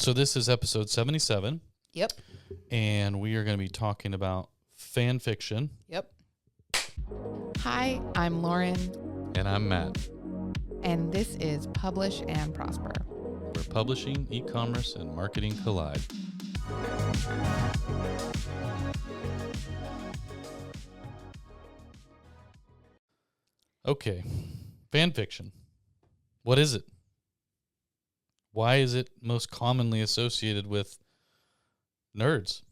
So this is episode 77. Yep. And we are going to be talking about fan fiction. Yep. Hi, I'm Lauren. And I'm Matt. And this is Publish and Prosper, Where publishing, e-commerce, and marketing collide. Okay, fan fiction. What is it? Why is it most commonly associated with nerds?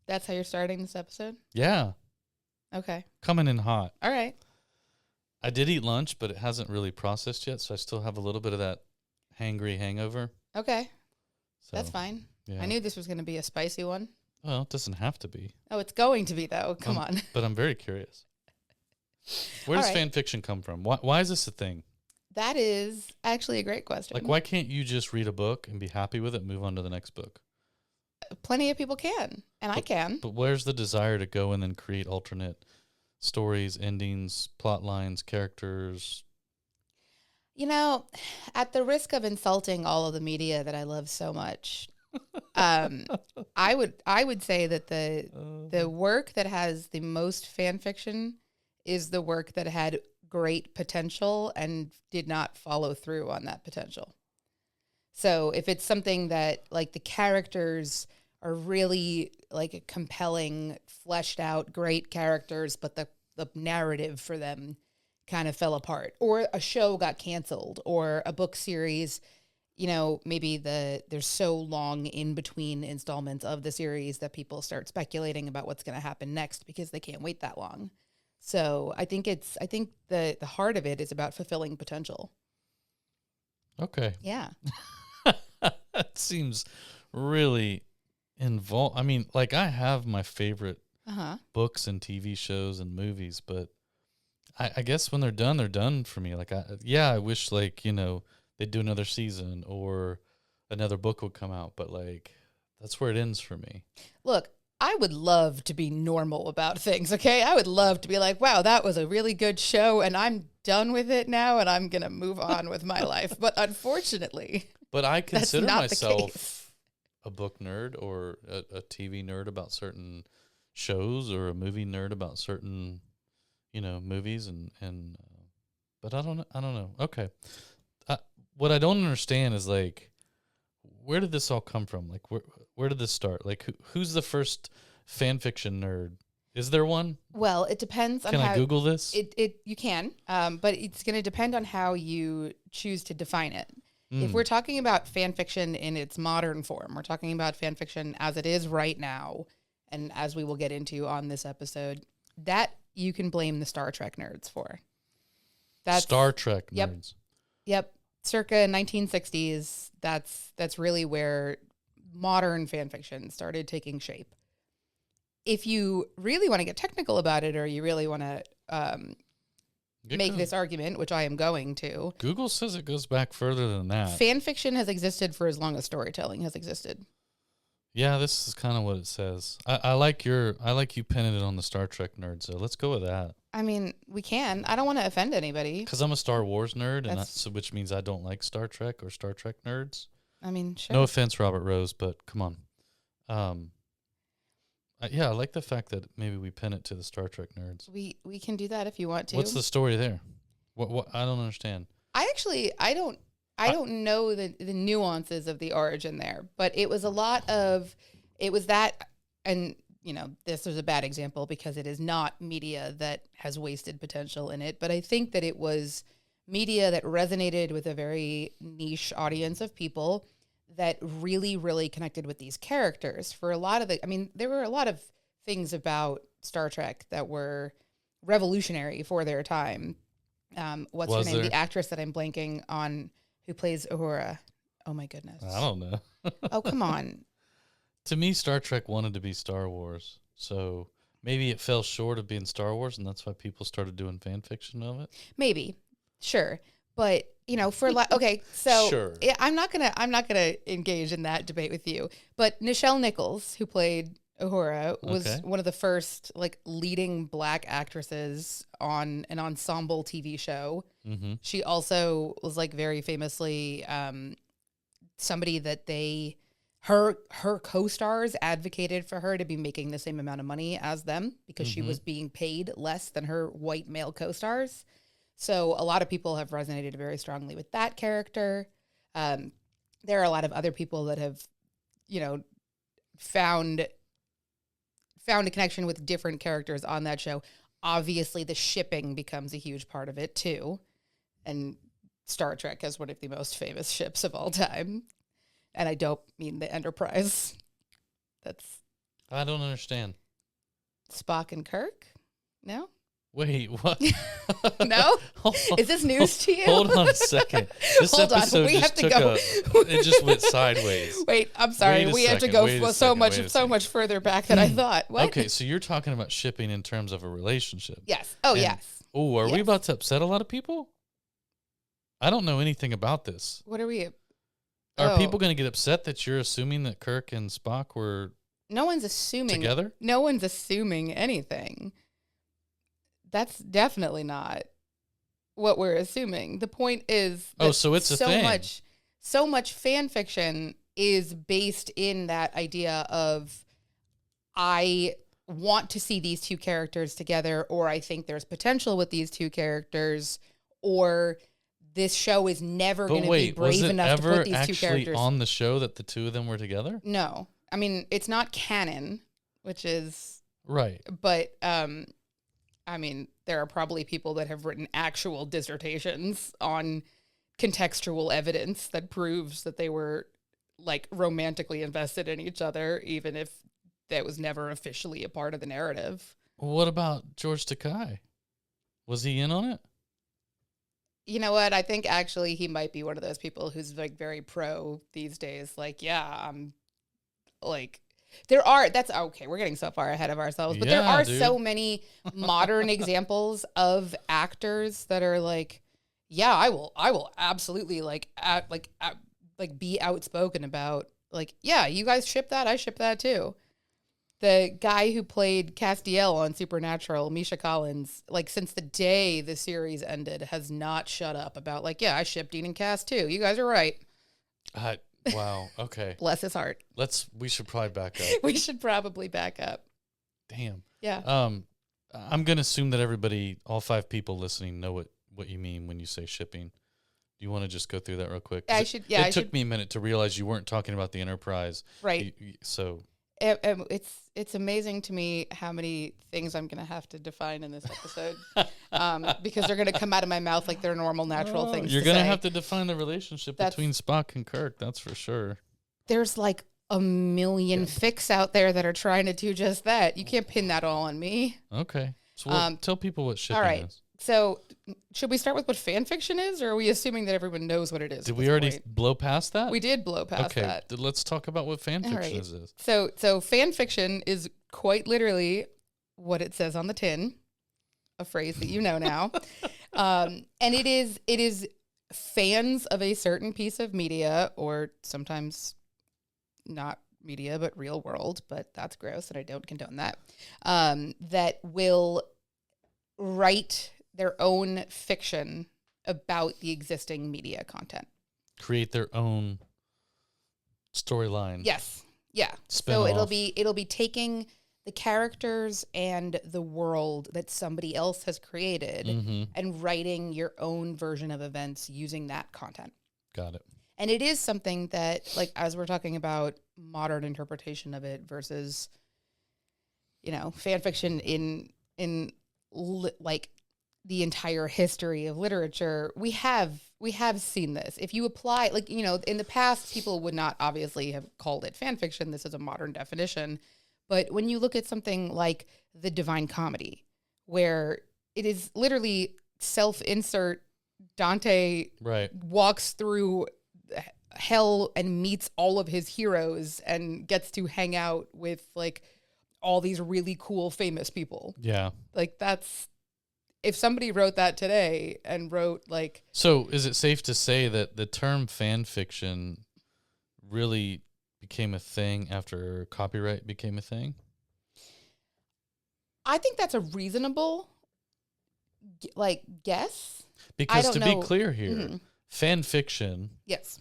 That's how you're starting this episode? Yeah. Okay. Coming in hot. All right. I did eat lunch, but it hasn't really processed yet, so I still have a little bit of that hangry hangover. Okay. So, That's fine. Yeah. I knew this was going to be a spicy one. Well, it doesn't have to be. Oh, it's going to be, though. Come on. But I'm very curious. Where does fan fiction come from? Why is this a thing? That is actually a great question. Like, why can't you just read a book and be happy with it and move on to the next book? Plenty of people can, and I can. But where's the desire to go and then create alternate stories, endings, plot lines, characters? You know, at the risk of insulting all of the media that I love so much, I would say that the work that has the most fan fiction is the work that had great potential and did not follow through on that potential. So if it's something that like the characters are really like compelling, fleshed out, great characters, but the narrative for them kind of fell apart, or a show got canceled, or a book series, you know, maybe there's so long in between installments of the series that people start speculating about what's going to happen next because they can't wait that long. So I think the heart of it is about fulfilling potential. Okay. Yeah. That seems really involved. I mean, like, I have my favorite books and TV shows and movies, but I guess when they're done for me. Like, I wish, like, you know, they'd do another season or another book would come out, but like, that's where it ends for me. Look, I would love to be normal about things, okay? I would love to be like, wow, that was a really good show, and I'm done with it now, and I'm going to move on with my life. But unfortunately, but I consider that's not myself a book nerd or a TV nerd about certain shows or a movie nerd about certain, you know, movies and but I don't know. Okay. What I don't understand is, like, where did this all come from? Like, where did this start? Like, who's the first fan fiction nerd? Is there one? Well, it depends on how... Can I Google this? You can, but it's going to depend on how you choose to define it. If we're talking about fan fiction in its modern form, we're talking about fan fiction as it is right now, and as we will get into on this episode, that you can blame the Star Trek nerds for. That's Star Trek nerds. Yep. Circa 1960s, that's really where modern fan fiction started taking shape. If you really want to get technical about it, or you really want to make this argument, which I am going to, Google says it goes back further than that. Fan fiction has existed for as long as storytelling has existed. Yeah, this is kind of what it says. I like you pinning it on the Star Trek nerd, so let's go with that. I mean, we can. I don't want to offend anybody. Because I'm a Star Wars nerd, which means I don't like Star Trek or Star Trek nerds. I mean, sure. No offense, Robert Rose, but come on. I like the fact that maybe we pin it to the Star Trek nerds. We can do that if you want to. What's the story there? What I don't understand. I don't know the nuances of the origin there, but it was that, and you know, this is a bad example because it is not media that has wasted potential in it, but I think that it was media that resonated with a very niche audience of people that really, really connected with these characters. For a lot of there were a lot of things about Star Trek that were revolutionary for their time. What's her name? The actress that I'm blanking on who plays Uhura. Oh my goodness. I don't know. Oh, come on. To me, Star Trek wanted to be Star Wars, so maybe it fell short of being Star Wars, and that's why people started doing fan fiction of it. Maybe, sure, but you know, okay, so sure. I'm not gonna engage in that debate with you. But Nichelle Nichols, who played Uhura, was one of the first like leading Black actresses on an ensemble TV show. Mm-hmm. She also was like very famously somebody that they her co-stars advocated for her to be making the same amount of money as them because she was being paid less than her white male co-stars. So a lot of people have resonated very strongly with that character. There are a lot of other people that have, found a connection with different characters on that show. Obviously, the shipping becomes a huge part of it too. And Star Trek is one of the most famous ships of all time. And I don't mean the Enterprise. I don't understand. Spock and Kirk? No? Wait, what? No? Is this news to you? Hold on a second. This episode just it just went sideways. Wait, I'm sorry. We have to go so much further back than I thought. What? Okay, so you're talking about shipping in terms of a relationship. Yes. Oh, yes. Oh, are we about to upset a lot of people? I don't know anything about this. What are we? Are people going to get upset that you're assuming that Kirk and Spock were No one's assuming together? No one's assuming anything. That's definitely not what we're assuming. The point is that so it's a thing. So much fan fiction is based in that idea of I want to see these two characters together, or I think there's potential with these two characters, or this show is never going to be brave enough to put these two characters. Was it ever actually on the show that the two of them were together? No. I mean, it's not canon, which is... Right. But, I mean, there are probably people that have written actual dissertations on contextual evidence that proves that they were, like, romantically invested in each other, even if that was never officially a part of the narrative. What about George Takei? Was he in on it? You know what? I think actually he might be one of those people who's like very pro these days. Like, yeah, I'm like, that's okay. We're getting so far ahead of ourselves, but there are so many modern examples of actors that are like, yeah, I will absolutely be outspoken about like, yeah, you guys ship that. I ship that too. The guy who played Castiel on Supernatural, Misha Collins, like since the day the series ended, has not shut up about like, yeah, I shipped Dean and Cass too. You guys are right. Wow. Okay. Bless his heart. We should probably back up. We should probably back up. Damn. Yeah. I'm gonna assume that everybody, all 5 people listening, know what you mean when you say shipping. Do you want to just go through that real quick? It took me a minute to realize you weren't talking about the Enterprise. Right. So. It's amazing to me how many things I'm going to have to define in this episode because they're going to come out of my mouth like they're normal, natural things. You're going to have to define the relationship between Spock and Kirk. That's for sure. There's like a million fics out there that are trying to do just that. You can't pin that all on me. Okay. So tell people what shipping is. So should we start with what fan fiction is, or are we assuming that everyone knows what it is? Did we already blow past that? We did blow past that. Okay, let's talk about what fan fiction is. So fan fiction is quite literally what it says on the tin, a phrase that you know now. And it is fans of a certain piece of media, or sometimes not media, but real world, but that's gross and I don't condone that, that will write their own fiction about the existing media content. Create their own storyline. Yes. Yeah. Spin-off. So it'll be taking the characters and the world that somebody else has created and writing your own version of events using that content. Got it. And it is something that, like, as we're talking about modern interpretation of it versus, fan fiction in like the entire history of literature, we have seen this. If you apply, like, in the past, people would not obviously have called it fan fiction. This is a modern definition. But when you look at something like the Divine Comedy, where it is literally self-insert, Dante walks through hell and meets all of his heroes and gets to hang out with like all these really cool famous people. Yeah. Like that's, if somebody wrote that today and wrote like... So is it safe to say that the term fan fiction really became a thing after copyright became a thing? I think that's a reasonable guess. Because to be clear here, fan fiction... Yes.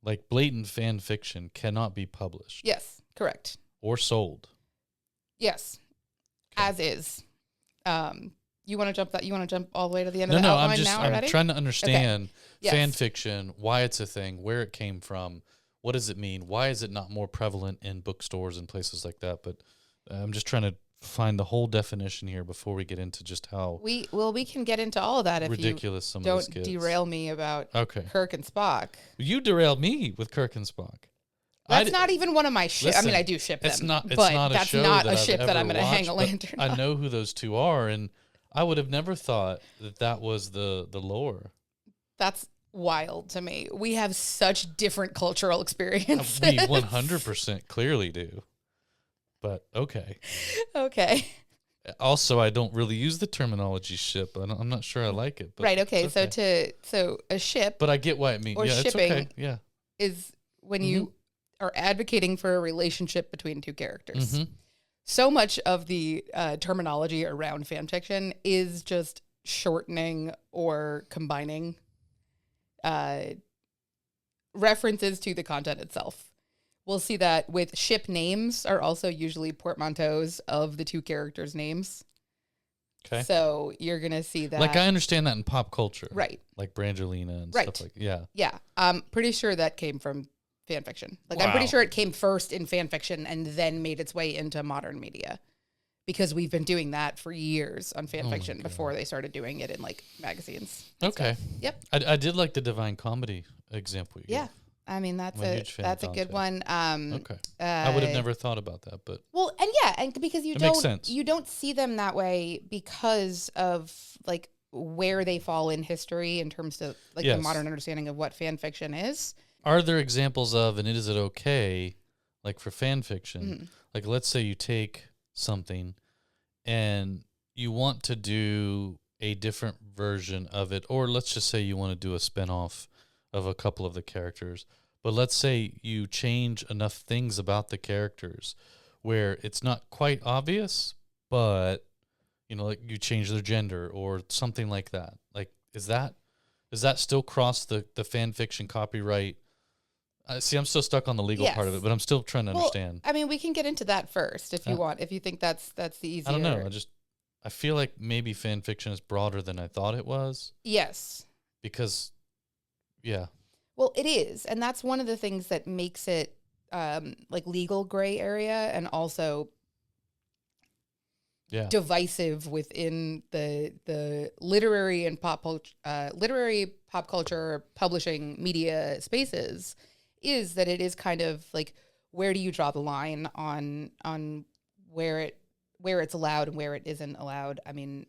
Like blatant fan fiction cannot be published Yes, correct. or sold. Yes, Okay. as is. You want to jump that? You want to jump all the way to the end No, of the no, outline now I'm already? trying to understand Yes. fan fiction, why it's a thing, where it came from, what does it mean, why is it not more prevalent in bookstores and places like that? But I'm just trying to find the whole definition here before we get into just how We can get into all of that if ridiculous some you of this don't gets. derail me about Okay. Kirk and Spock. You derailed me with Kirk and Spock. That's not even one of my ships. I mean, I do ship them. It's not but a that's show not that a I've ship that ever I'm going to hang a watched, lantern but on. I know who those two are, and I would have never thought that was the lore. That's wild to me. We have such different cultural experiences. We 100% clearly do. But okay. Okay. Also, I don't really use the terminology ship. I'm not sure I like it. But Right. Okay. it's okay. So a ship But I get what it means. or Yeah, it's shipping okay. Yeah. is when you are advocating for a relationship between two characters. Mm-hmm. So much of the terminology around fan fiction is just shortening or combining references to the content itself. We'll see that with ship names are also usually portmanteaus of the two characters' names. Okay. So you're going to see that. Like I understand that in pop culture. Right. Like Brangelina and Right. stuff like that. Yeah. Yeah. I'm pretty sure that came from fan fiction. Like I'm Wow. pretty sure it came first in fan fiction and then made its way into modern media. Because we've been doing that for years on fan fiction before they started doing it in like magazines. Okay. Yep. I did like the Divine Comedy example. You Yeah. gave. I mean, that's I'm a huge fan of a good Dante. one. Okay. I would have never thought about that, but Well, and because It makes sense. you don't see them that way because of like where they fall in history in terms of like the Yes. modern understanding of what fan fiction is. are there examples of, and is it okay, like for fan fiction, Mm-hmm. like let's say you take something and you want to do a different version of it, or let's just say you want to do a spinoff of a couple of the characters, but let's say you change enough things about the characters where it's not quite obvious, but like you change their gender or something like that. Like, does that still cross the fan fiction copyright? See, I'm still stuck on the legal part of Yes. it, but I'm still trying to understand. I mean, we can get into that first if you want. If you think that's the easier. I don't know. I feel like maybe fan fiction is broader than I thought it was. Yes. Because, yeah. Well, it is, and that's one of the things that makes it like legal gray area, and also divisive within the literary and pop culture publishing media spaces. Is that it is kind of like, where do you draw the line on where it's allowed and where it isn't allowed? I mean,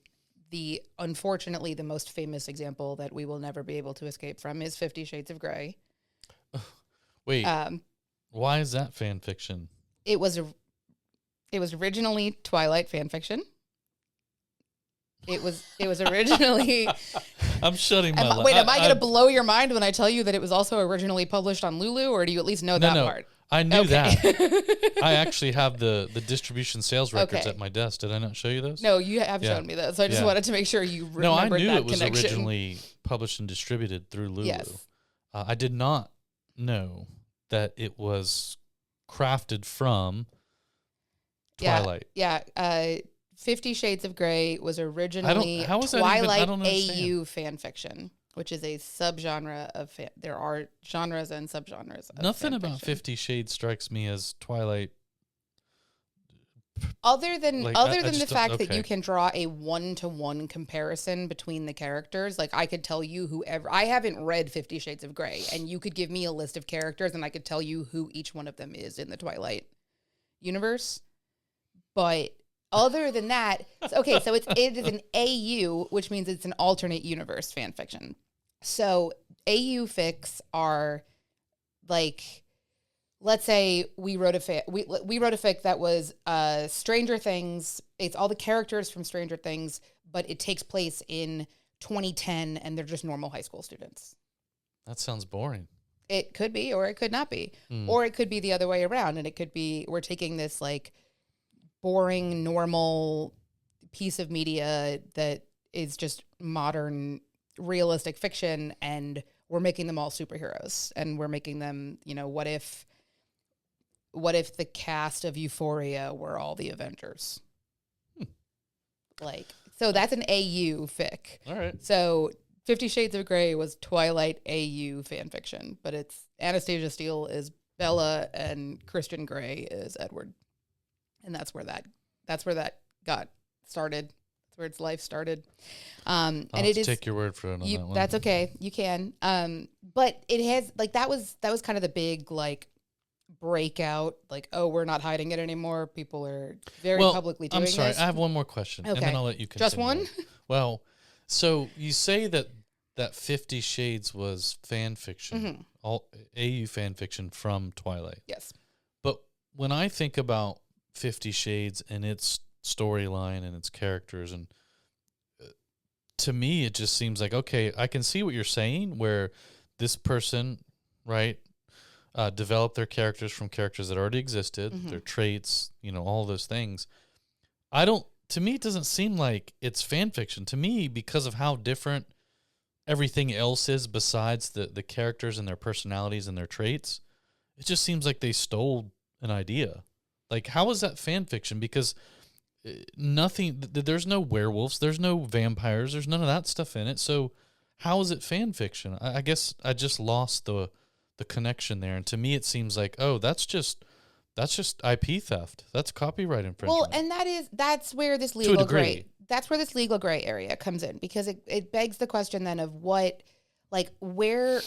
unfortunately the most famous example that we will never be able to escape from is 50 Shades of Grey. Wait, why is that fan fiction? It was originally Twilight fan fiction. It was originally. I'm shutting my mouth. Wait, am I going to blow your mind when I tell you that it was also originally published on Lulu, or do you at least know that part? I knew that. I actually have the distribution sales records at my desk. Did I not show you those? No, you have shown me those. So I just wanted to make sure you remembered I knew that it was connection. originally published and distributed through Lulu. Yes. I did not know that it was crafted from Twilight. Yeah. 50 Shades of Grey was originally how is that Twilight I don't understand. AU fan fiction, which is a subgenre of there are genres and subgenres of Nothing fan about fiction. 50 Shades strikes me as Twilight. Other than Like, I the just fact don't- that you okay. can draw a 1-to-1 comparison between the characters, like I could tell you whoever. I haven't read 50 Shades of Grey, and you could give me a list of characters, and I could tell you who each one of them is in the Twilight universe. But other than that, so it is an AU, which means it's an alternate universe fan fiction. So AU fics are like, let's say we wrote a fic that was Stranger Things. It's all the characters from Stranger Things, but it takes place in 2010, and they're just normal high school students. That sounds boring. It could be, or it could not be, or it could be the other way around, and it could be we're taking this like boring, normal piece of media that is just modern, realistic fiction, and we're making them all superheroes, and we're making them, what if the cast of Euphoria were all the Avengers? Like, so that's an AU fic. All right. So 50 Shades of Grey was Twilight AU fan fiction, but it's Anastasia Steele is Bella and Christian Grey is Edward. And that's where that got started. That's where its life started. And it is, take your word for it on that one. That's okay. You can. But it has, like, that was kind of the big, like, breakout, like, oh, we're not hiding it anymore. People are very publicly doing this. I'm sorry. I have one more question, and then I'll let you continue. Just one? Well, so you say that 50 Shades was fan fiction, all AU fan fiction from Twilight. Yes. But when I think about 50 Shades and its storyline and its characters, and to me, it just seems like, okay, I can see what you're saying, where this person, right, developed their characters from characters that already existed, their traits, all those things. To me, it doesn't seem like it's fan fiction. To me, because of how different everything else is besides the characters and their personalities and their traits, it just seems like they stole an idea. Like, how is that fan fiction? Because there's no werewolves, there's no vampires, there's none of that stuff in it. So how is it fan fiction? I guess I just lost the connection there. And to me, it seems like, oh, that's just IP theft. That's copyright infringement. Well, and that's where this legal gray area comes in, because it begs the question then of what, like, where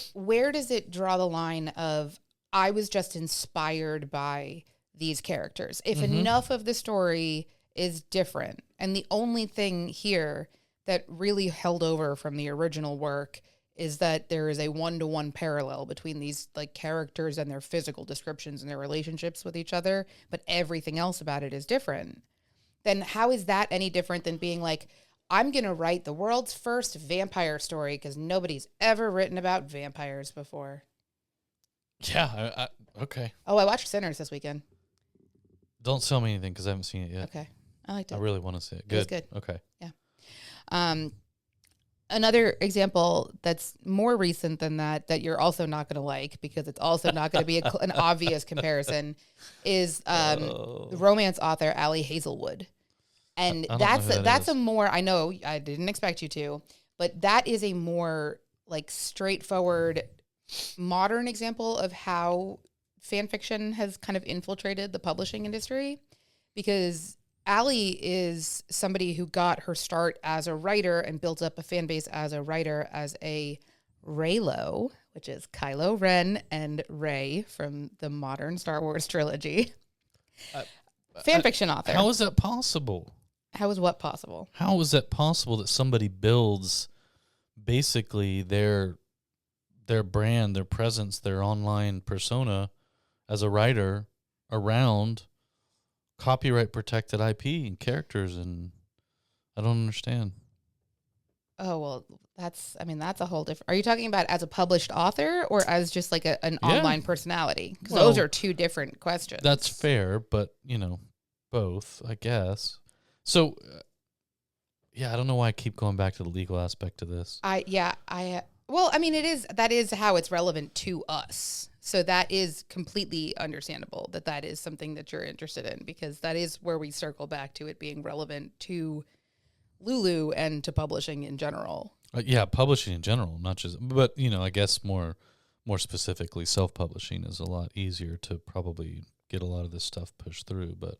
does it draw the line of, I was just inspired by these characters? If enough of the story is different, and the only thing here that really held over from the original work is that there is a 1-to-1 parallel between these, like, characters and their physical descriptions and their relationships with each other, but everything else about it is different, then how is that any different than being like, I'm going to write the world's first vampire story because nobody's ever written about vampires before? Yeah, okay. Oh, I watched Sinners this weekend. Don't tell me anything because I haven't seen it yet. Okay. I liked it. I really want to see it. Good. It was good. Okay. Yeah. Another example that's more recent than that you're also not going to like, because it's also not going to be an obvious comparison, is romance author Allie Hazelwood. And that's a more, I know I didn't expect you to, but that is a more, like, straightforward modern example of how fan fiction has kind of infiltrated the publishing industry, because Allie is somebody who got her start as a writer and built up a fan base as a writer as a Reylo, which is Kylo Ren and Rey from the modern Star Wars trilogy. Fan fiction author. How is that possible? How is what possible? How is that possible that somebody builds basically their brand, their presence, their online persona as a writer around copyright protected IP and characters? And I don't understand. Oh, well, that's a whole different. Are you talking about as a published author or as just like an online personality? Because those are two different questions. That's fair, but both, I guess. So, I don't know why I keep going back to the legal aspect of this. Well, I mean, that is how it's relevant to us. So that is completely understandable that is something that you're interested in, because that is where we circle back to it being relevant to Lulu and to publishing in general. Publishing in general, not just, but I guess more specifically, self-publishing is a lot easier to probably get a lot of this stuff pushed through. But,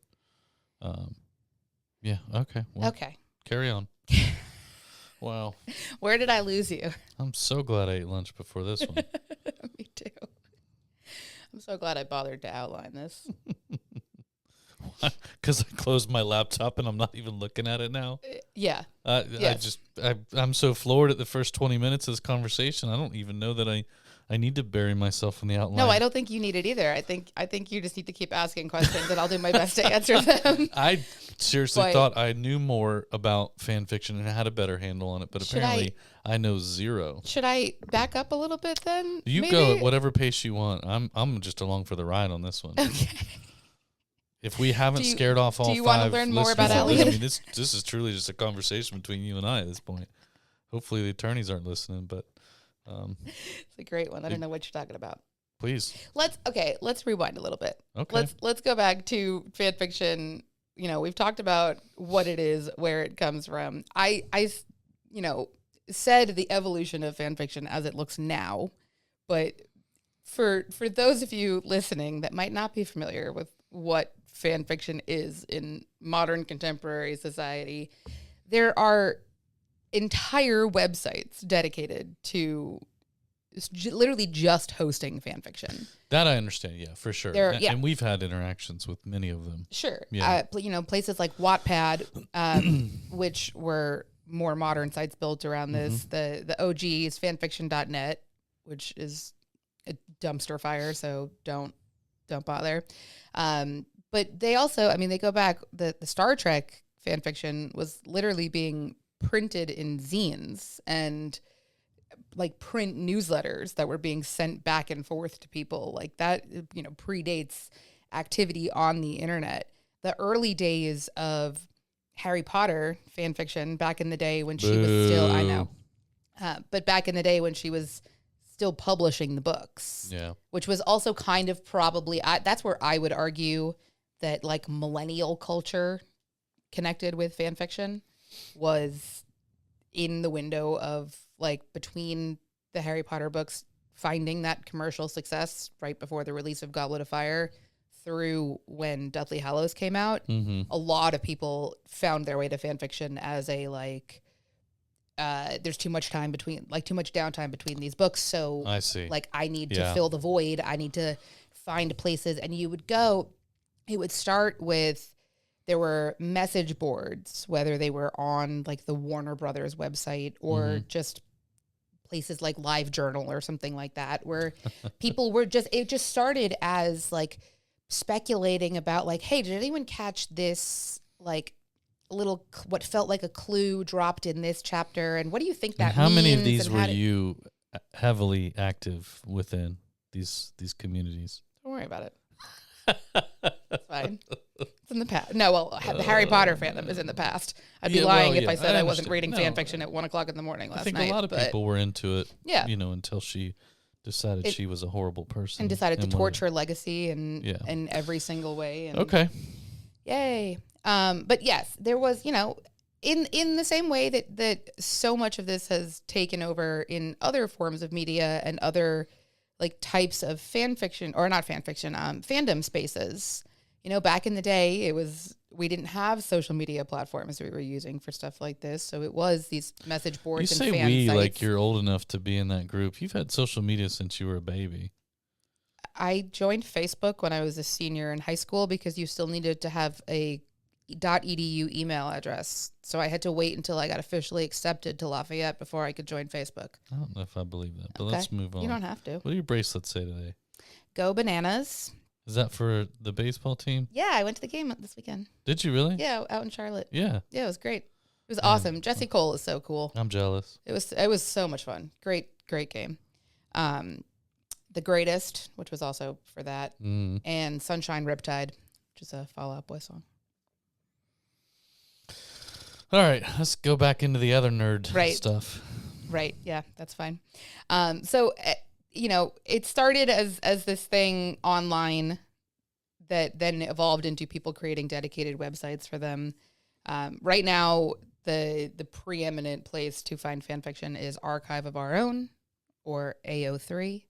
okay. Well, okay. Carry on. Wow. Where did I lose you? I'm so glad I ate lunch before this one. Me too. I'm so glad I bothered to outline this. Because I closed my laptop and I'm not even looking at it now. Yeah. Yes. I'm so floored at the first 20 minutes of this conversation. I don't even know that I need to bury myself in the outline. No, I don't think you need it either. I think you just need to keep asking questions, and I'll do my best to answer them. I seriously thought I knew more about fan fiction and had a better handle on it, but apparently I know zero. Should I back up a little bit then? You go at whatever pace you want. I'm just along for the ride on this one. Okay. If we haven't scared off all 5 do you want to learn more about Elliot? Elliot? I mean, this is truly just a conversation between you and I at this point. Hopefully the attorneys aren't listening, but It's a great one. I don't know what you're talking about. Please. Let's rewind a little bit. Okay. Let's go back to fan fiction. You know, we've talked about what it is, where it comes from. I you know, said the evolution of fan fiction as it looks now, but for those of you listening that might not be familiar with what fan fiction is in modern contemporary society, there are entire websites dedicated to literally just hosting fan fiction. That I understand, yeah, for sure. And we've had interactions with many of them. Sure. Yeah. You know, places like Wattpad, which were more modern sites built around this. The OG is fanfiction.net, which is a dumpster fire, so don't bother. But they also, I mean, they go back, the Star Trek fan fiction was literally being printed in zines and like print newsletters that were being sent back and forth to people. Like that, you know, predates activity on the internet. The early days of Harry Potter fan fiction back in the day when she was still, I know, but back in the day when she was still publishing the books, which was also kind of probably, that's where I would argue that like millennial culture connected with fan fiction was in the window of like between the Harry Potter books finding that commercial success right before the release of Goblet of Fire through when Deathly Hallows came out. A lot of people found their way to fan fiction as a like, there's too much time between, like too much downtime between these books. So I see. Like I need to fill the void. I need to find places. And you would go, it would start with, there were message boards, whether they were on like the Warner Brothers website or just places like LiveJournal or something like that, where people were just, it just started as like speculating about like, hey, did anyone catch this like little, what felt like a clue dropped in this chapter? And what do you think that means? How many of these were you heavily active within these communities? Don't worry about it. It's fine. It's in the past. No, well, the Harry Potter fandom is in the past. I'd be lying if I said I wasn't reading fan fiction at 1 o'clock in the morning last night. I think a lot of people were into it, you know, until she decided she was a horrible person. And decided to torch her legacy in every single way. And okay. Yay. But yes, there was, you know, in the same way that so much of this has taken over in other forms of media and other like types of fan fiction, or not fan fiction, fandom spaces. You know, back in the day, we didn't have social media platforms we were using for stuff like this. So it was these message boards and fan sites. You say like you're old enough to be in that group. You've had social media since you were a baby. I joined Facebook when I was a senior in high school because you still needed to have a .edu email address. So I had to wait until I got officially accepted to Lafayette before I could join Facebook. I don't know if I believe that, but let's move on. You don't have to. What do your bracelets say today? Go Bananas. Is that for the baseball team? Yeah, I went to the game this weekend. Did you really? Yeah, out in Charlotte. Yeah. Yeah, it was great. It was awesome. Jesse Cole is so cool. I'm jealous. It was so much fun. Great game. The Greatest, which was also for that, and Sunshine Riptide, which is a Fall Out Boy song. All right, let's go back into the other nerd stuff. Right, yeah, that's fine. So, you know, it started as this thing online that then evolved into people creating dedicated websites for them. Right now, the preeminent place to find fan fiction is Archive of Our Own, or AO3.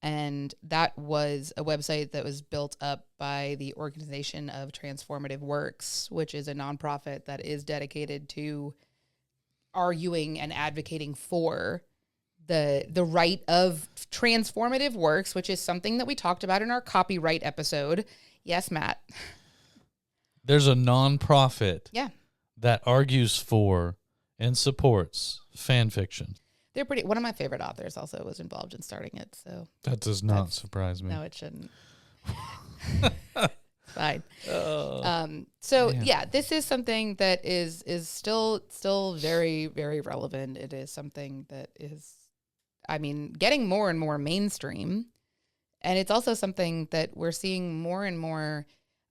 And that was a website that was built up by the organization of Transformative Works, which is a nonprofit that is dedicated to arguing and advocating for the right of transformative works, which is something that we talked about in our copyright episode. Yes, Matt. There's a nonprofit that argues for and supports fan fiction. They're pretty. One of my favorite authors also was involved in starting it. So that does not surprise me. No, it shouldn't. Fine. So yeah, this is something that is still very, very relevant. It is something that is, I mean, getting more and more mainstream, and it's also something that we're seeing more and more.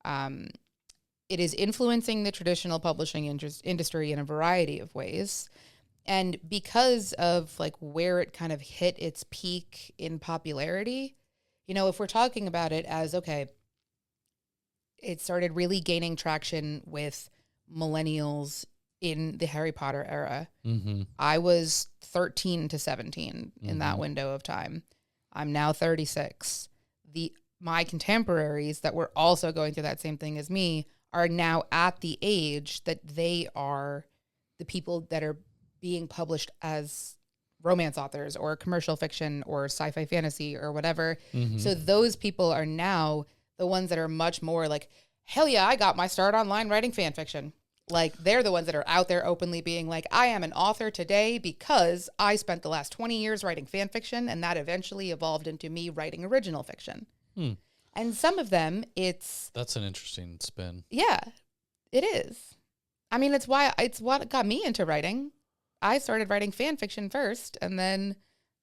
It is influencing the traditional publishing industry in a variety of ways. And because of like where it kind of hit its peak in popularity, you know, if we're talking about it as, okay, it started really gaining traction with millennials in the Harry Potter era. Mm-hmm. I was 13 to 17 in that window of time. I'm now 36. My contemporaries that were also going through that same thing as me are now at the age that they are the people that are being published as romance authors or commercial fiction or sci-fi fantasy or whatever. Mm-hmm. So those people are now the ones that are much more like, hell yeah, I got my start online writing fan fiction. Like, they're the ones that are out there openly being like, I am an author today because I spent the last 20 years writing fan fiction, and that eventually evolved into me writing original fiction. And some of them, That's an interesting spin. Yeah, it is. I mean, it's what got me into writing. I started writing fan fiction first, and then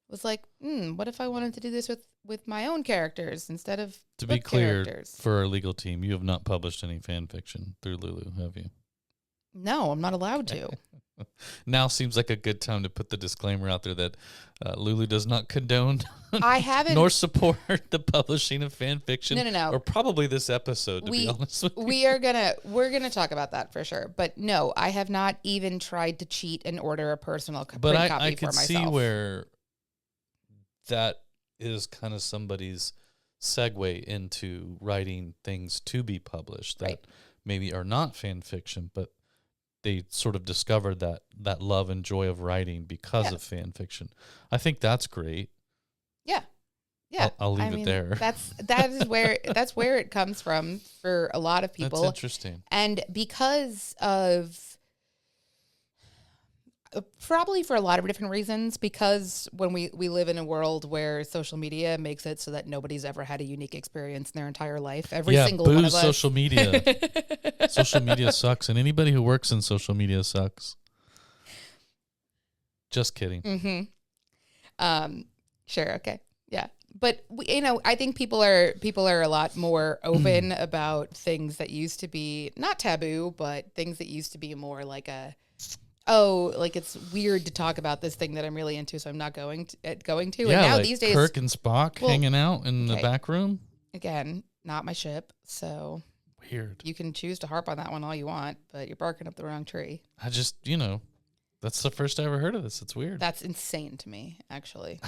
was like, what if I wanted to do this with my own characters instead of To book be clear, characters? for our legal team, you have not published any fan fiction through Lulu, have you? No, I'm not allowed to. Now seems like a good time to put the disclaimer out there that Lulu does not condone I haven't nor support the publishing of fan fiction. No. Or probably this episode, to be honest with you. we're gonna talk about that for sure. But no, I have not even tried to cheat and order a personal print But copy I for could myself. see where that is kind of somebody's segue into writing things to be published that Right. maybe are not fan fiction, but they sort of discovered that love and joy of writing because of fan fiction. I think that's great. Yeah, I'll leave it there. That's where it comes from for a lot of people. That's interesting. And because of probably for a lot of different reasons, because when we live in a world where social media makes it so that nobody's ever had a unique experience in their entire life. Every single one of us. Social media. Social media sucks, and anybody who works in social media sucks. Just kidding. Mm-hmm. Sure. Okay. Yeah. But I think people are a lot more open about things that used to be not taboo, but things that used to be more like like it's weird to talk about this thing that I'm really into, so I'm not going to. Yeah, And now like these days, Kirk and Spock hanging out in the back room. Again, not my ship, so weird. You can choose to harp on that one all you want, but you're barking up the wrong tree. I just, that's the first I ever heard of this. It's weird. That's insane to me, actually.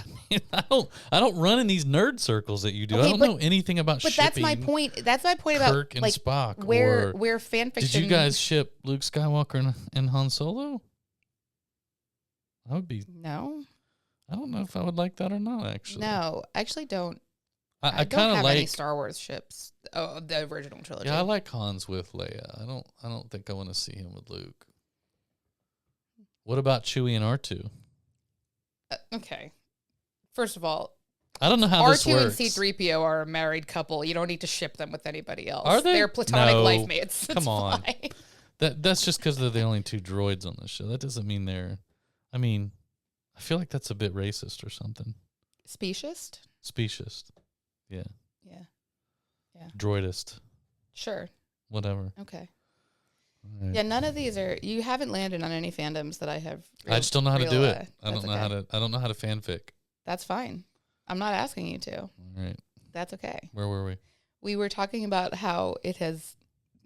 I don't run in these nerd circles that you do. Okay, I don't know anything about shipping. But that's my point. That's my point about Kirk and Spock. Where fan fiction. Did you guys ship Luke Skywalker and Han Solo? I would be. No. I don't know if I would like that or not. Actually, no. Actually, don't. I don't kind of have like any Star Wars ships. Oh, the original trilogy. Yeah, I like Han's with Leia. I don't think I want to see him with Luke. What about Chewie and R2? Okay. First of all, I don't know how this R2 works. and C-3PO are a married couple. You don't need to ship them with anybody else. Are they? They're platonic No. life mates. Come on. That's just because they're the only two droids on the show. That doesn't mean they're. I mean, I feel like that's a bit racist or something. Speciest? Speciest. Yeah. Yeah. Yeah. Droidist. Sure. Whatever. Okay. Right. Yeah, none of these are. You haven't landed on any fandoms that I have. I just don't know how to do it. I don't know okay. I don't know how to fanfic. That's fine. I'm not asking you to. All right. That's okay. Where were we? We were talking about how it has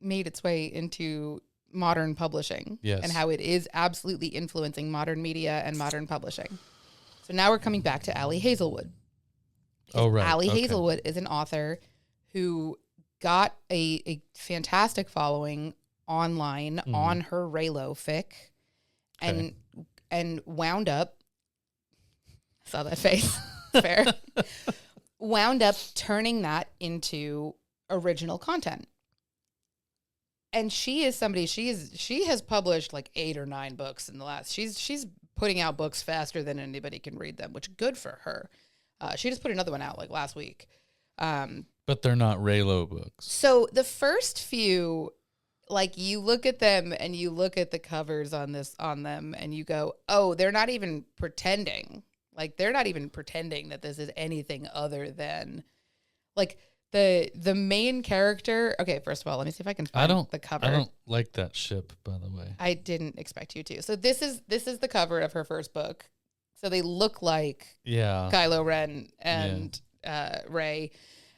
made its way into modern publishing. Yes. And how it is absolutely influencing modern media and modern publishing. So now we're coming back to Allie Hazelwood. Oh, right. Allie Okay. Hazelwood is an author who got a fantastic following online on her Raylo fic and wound up, saw that face, fair, wound up turning that into original content. And she is somebody, she has published like 8 or 9 books in the last, she's putting out books faster than anybody can read them, which good for her. She just put another one out like last week. But they're not Raylo books. So the first few, like you look at them and you look at the covers on them and you go, oh, they're not even pretending. Like they're not even pretending that this is anything other than like The main character. Okay, first of all, let me see if I can find the cover. I don't like that ship, by the way. I didn't expect you to. So this is the cover of her first book. So they look like Kylo Ren and Rey,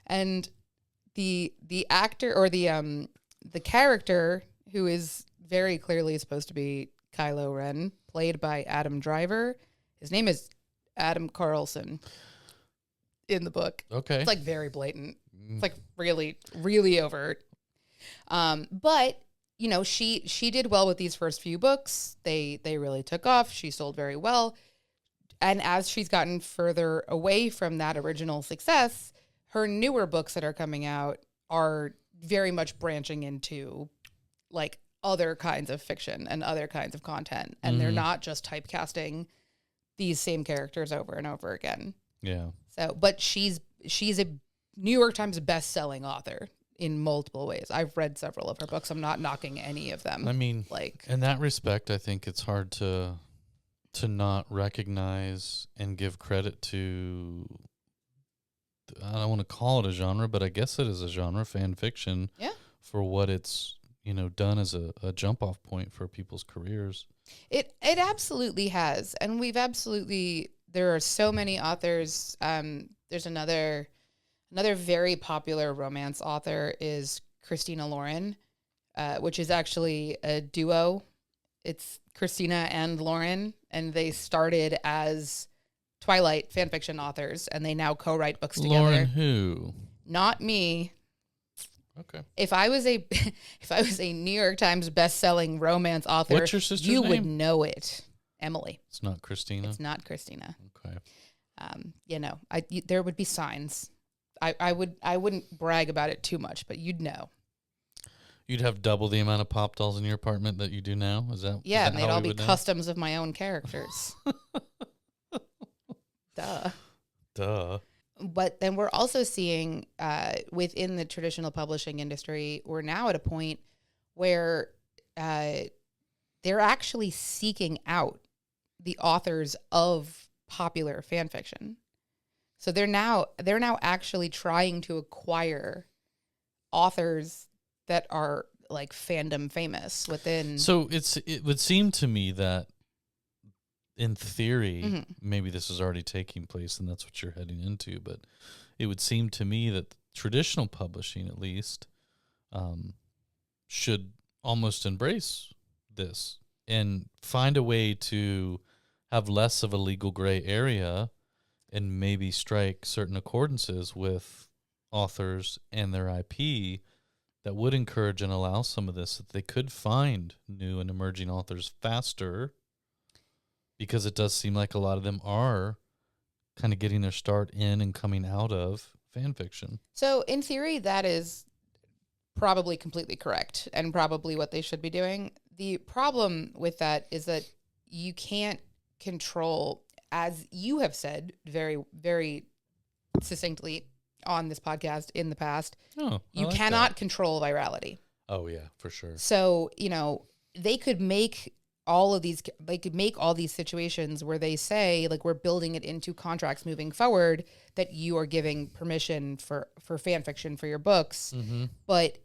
and the actor or the character who is very clearly supposed to be Kylo Ren, played by Adam Driver. His name is Adam Carlson in the book. Okay. It's like very blatant. It's like really, really overt. But you know, she did well with these first few books. They really took off. She sold very well. And as she's gotten further away from that original success, her newer books that are coming out are very much branching into like other kinds of fiction and other kinds of content. And they're not just typecasting these same characters over and over again. Yeah. So, but she's a New York Times best-selling author in multiple ways. I've read several of her books. I'm not knocking any of them. I mean, like in that respect, I think it's hard to not recognize and give credit to, I don't want to call it a genre, but I guess it is a genre, fan fiction, for what it's, you know, done as a jump off point for people's careers. It absolutely has. And there are so many authors. There's another very popular romance author is Christina Lauren, which is actually a duo. It's Christina and Lauren, and they started as Twilight fanfiction authors, and they now co-write books together. Lauren who? Not me. Okay. If I was a New York Times best-selling romance author, what's your sister's you name? would know it. Emily. It's not Christina? It's not Christina. Okay. You know, there would be signs. I wouldn't brag about it too much, but you'd know. You'd have double the amount of pop dolls in your apartment that you do now? Yeah, and they'd all be customs of my own characters. Duh. But then we're also seeing within the traditional publishing industry, we're now at a point where they're actually seeking out the authors of popular fan fiction. So they're now actually trying to acquire authors that are like fandom famous within. So it would seem to me that in theory, maybe this is already taking place and that's what you're heading into, but it would seem to me that traditional publishing at least should almost embrace this and find a way to have less of a legal gray area and maybe strike certain accordances with authors and their IP that would encourage and allow some of this, that they could find new and emerging authors faster, because it does seem like a lot of them are kind of getting their start in and coming out of fan fiction. So in theory, that is probably completely correct and probably what they should be doing. The problem with that is that you can't control, as you have said very, very succinctly on this podcast in the past, you cannot control virality. Oh, yeah, for sure. So, you know, they could make all these situations where they say, like, we're building it into contracts moving forward that you are giving permission for fan fiction for your books, but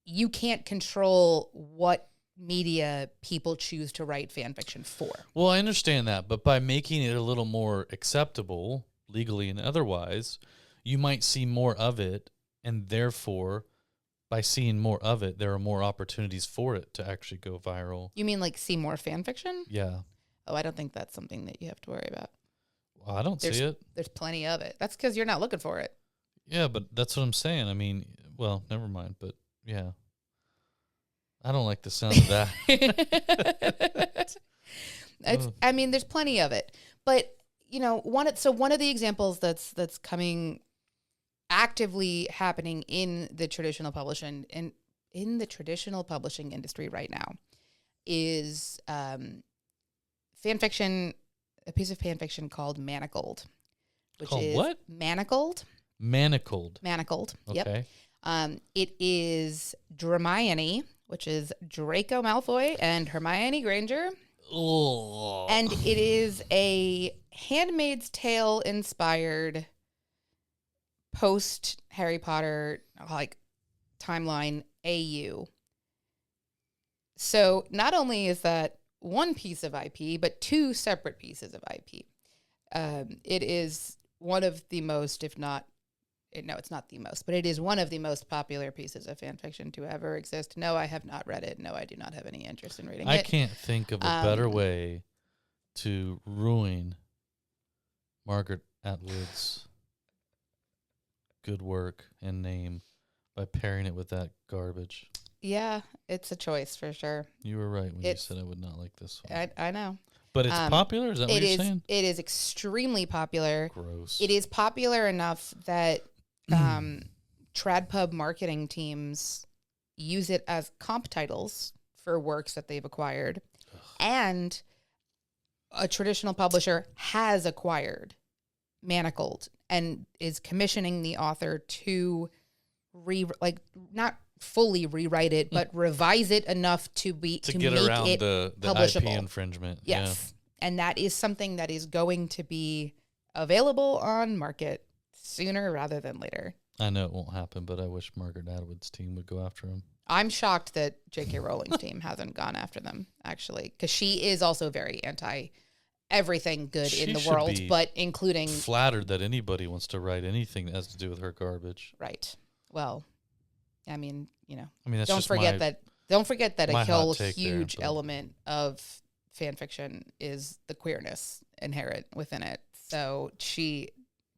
you can't control what media people choose to write fan fiction for. Well, I understand that, but by making it a little more acceptable, legally and otherwise, you might see more of it, and therefore, by seeing more of it, there are more opportunities for it to actually go viral. You mean like see more fan fiction? Yeah. Oh, I don't think that's something that you have to worry about. Well, I don't see it. There's plenty of it. That's because you're not looking for it. Yeah, but that's what I'm saying. I mean, well, never mind, but yeah. I don't like the sound of that. I mean, there's plenty of it. But, you know, one of the examples that's actively happening in the traditional publishing industry right now is fan fiction, a piece of fan fiction called Manacled, which is what? Manacled. Manacled. Okay. Yep. It is Hermione, which is Draco Malfoy and Hermione Granger. Oh. And it is a Handmaid's Tale inspired post Harry Potter like timeline AU. So not only is that one piece of IP, but two separate pieces of IP. It is one of the most, if not, no, it's not the most, but it is one of the most popular pieces of fan fiction to ever exist. No, I have not read it. No, I do not have any interest in reading it. I can't think of a better way to ruin Margaret Atwood's good work and name by pairing it with that garbage. Yeah, it's a choice for sure. You were right when you said I would not like this one. I know. But it's popular? Is that what you're saying? It is extremely popular. Gross. It is popular enough that TradPub marketing teams use it as comp titles for works that they've acquired. Ugh. And a traditional publisher has acquired Manacled and is commissioning the author to not fully rewrite it, but revise it enough to get make around it the publishable. IP infringement. Yes. Yeah. And that is something that is going to be available on market sooner rather than later. I know it won't happen, but I wish Margaret Atwood's team would go after him. I'm shocked that J.K. Rowling's team hasn't gone after them, actually, because she is also very anti everything good in the world, but including flattered that anybody wants to write anything that has to do with her garbage. Right. Well, I mean, that's don't forget that a whole huge there, element of fan fiction is the queerness inherent within it. So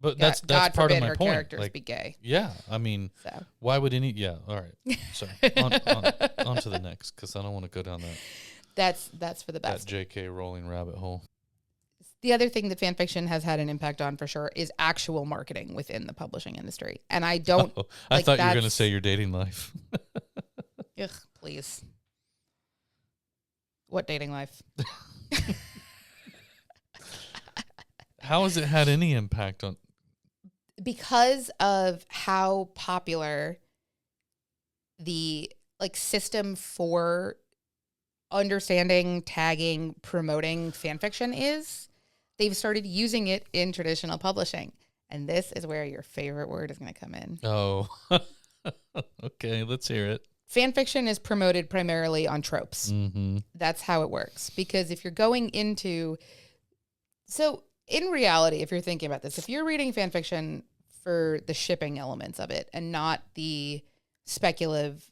but that's part of my her point. Characters be gay. Yeah, I mean, why would any? Yeah, all right. Sorry. on to the next, because I don't want to go down that. That's for the best. That J.K. Rowling rabbit hole. The other thing that fan fiction has had an impact on for sure is actual marketing within the publishing industry. And I don't. I thought you were going to say your dating life. Ugh, please. What dating life? How has it had any impact on? Because of how popular the system for understanding, tagging, promoting fan fiction is, they've started using it in traditional publishing. And this is where your favorite word is going to come in. Oh, okay. Let's hear it. Fan fiction is promoted primarily on tropes. Mm-hmm. That's how it works. Because if you're going into... So in reality, if you're thinking about this, if you're reading fan fiction for the shipping elements of it and not the speculative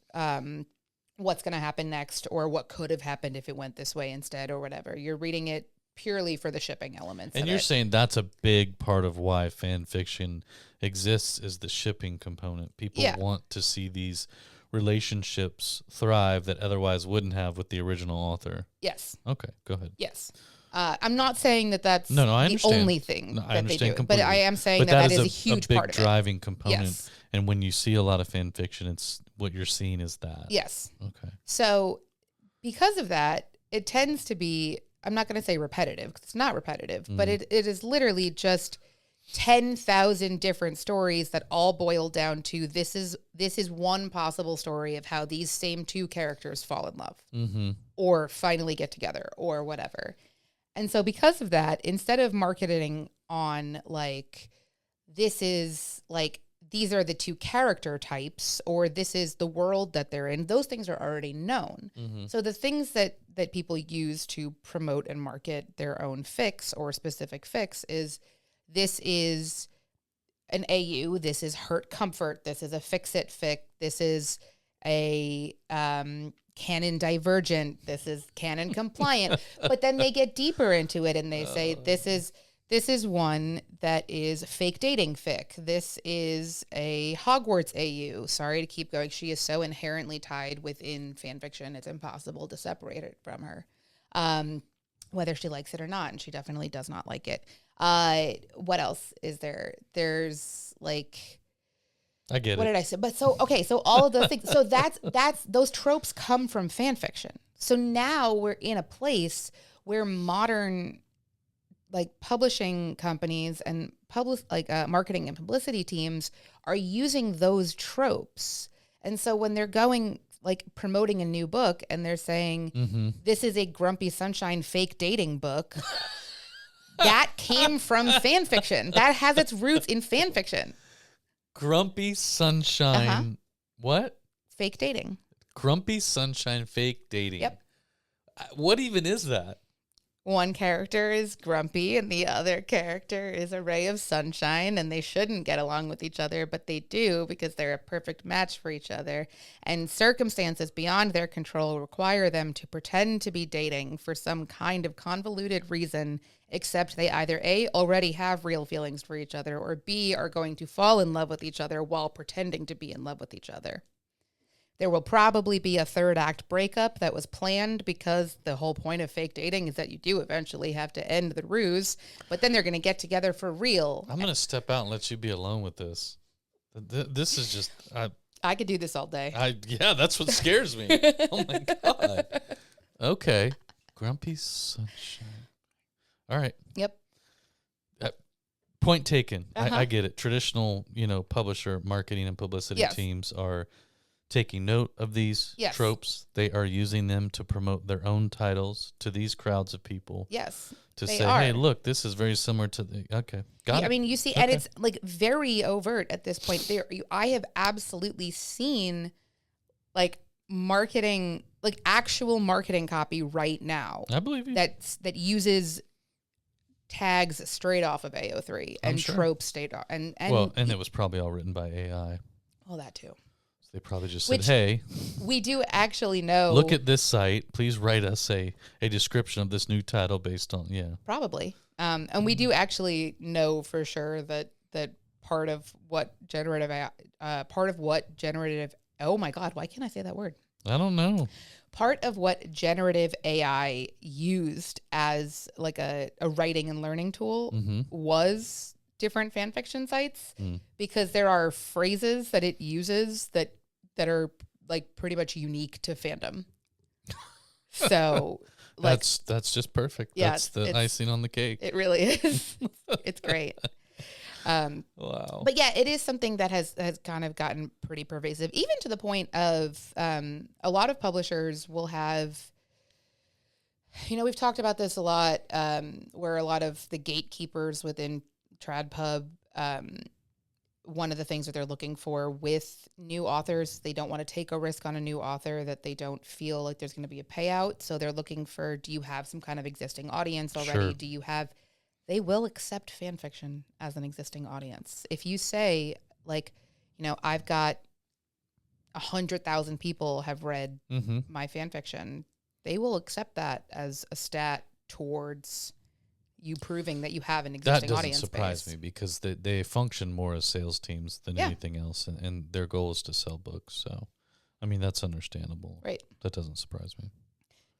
what's going to happen next or what could have happened if it went this way instead or whatever, you're reading it purely for the shipping elements. And you're saying that's a big part of why fan fiction exists, is the shipping component. People want to see these relationships thrive that otherwise wouldn't have with the original author. Yes. Okay, go ahead. Yes. I'm not saying that that's I the understand. only thing that they do, completely. but I am saying that is a huge big part of it. driving component. Yes. And when you see a lot of fan fiction, it's what you're seeing is that. Yes. Okay. So because of that, it tends to be, I'm not going to say repetitive because it's not repetitive, but it is literally just 10,000 different stories that all boil down to this is one possible story of how these same two characters fall in love or finally get together or whatever. And so because of that, instead of marketing on these are the two character types or this is the world that they're in, those things are already known. So the things that people use to promote and market their own fics or specific fics is, this is an AU, this is Hurt Comfort, this is a Fix-It fic, this is a canon divergent, this is canon compliant. But then they get deeper into it and they say this is one that is fake dating fic. This is a Hogwarts AU. Sorry to keep going. She is so inherently tied within fan fiction, it's impossible to separate it from her, whether she likes it or not. And she definitely does not like it. What else is there? There's I get what it. did I say? But so all of those things. So that's those tropes come from fan fiction. So now we're in a place where modern publishing companies and marketing and publicity teams are using those tropes. And so when they're going promoting a new book and they're saying this is a Grumpy Sunshine fake dating book, that came from fan fiction. That has its roots in fan fiction. Grumpy Sunshine. What? Fake dating. Grumpy Sunshine fake dating. Yep. What even is that? One character is grumpy and the other character is a ray of sunshine, and they shouldn't get along with each other, but they do because they're a perfect match for each other. And circumstances beyond their control require them to pretend to be dating for some kind of convoluted reason, except they either A, already have real feelings for each other, or B, are going to fall in love with each other while pretending to be in love with each other. There will probably be a third act breakup that was planned because the whole point of fake dating is that you do eventually have to end the ruse, but then they're going to get together for real. I'm going to step out and let you be alone with this. This is just... I could do this all day. Yeah, that's what scares me. Oh, my God. Okay. Grumpy Sunshine. All right. Yep. Point taken. Uh-huh. I get it. Traditional, publisher marketing and publicity teams are taking note of these tropes. They are using them to promote their own titles to these crowds of people. Yes. To say, hey, look, this is very similar to the... Okay. Got it. I mean, you see, and it's like very overt at this point. I have absolutely seen like marketing, like actual marketing copy right now. I believe you. That uses tags straight off of AO3 and tropes straight off. And it was probably all written by AI. Oh, that too. They probably just said, hey, we do actually know. Look at this site. Please write us a description of this new title based on, Probably. And we do actually know for sure that part of what generative, oh my God, why can't I say that word? I don't know. Part of what generative AI used as like a writing and learning tool was different fan fiction sites, because there are phrases that it uses that are like pretty much unique to fandom. So like, that's just perfect. Yeah, that's the icing on the cake. It really is. It's great. Wow. But yeah, it is something that has kind of gotten pretty pervasive, even to the point of a lot of publishers will have, we've talked about this a lot, where a lot of the gatekeepers within TradPub, one of the things that they're looking for with new authors, they don't want to take a risk on a new author that they don't feel like there's going to be a payout. So they're looking for, do you have some kind of existing audience already? Sure. They will accept fan fiction as an existing audience. If you say, like, I've got 100,000 people have read my fan fiction, they will accept that as a stat towards you proving that you have an existing audience base. That doesn't surprise me, because they function more as sales teams than anything else, and their goal is to sell books. So, I mean, that's understandable. Right. That doesn't surprise me.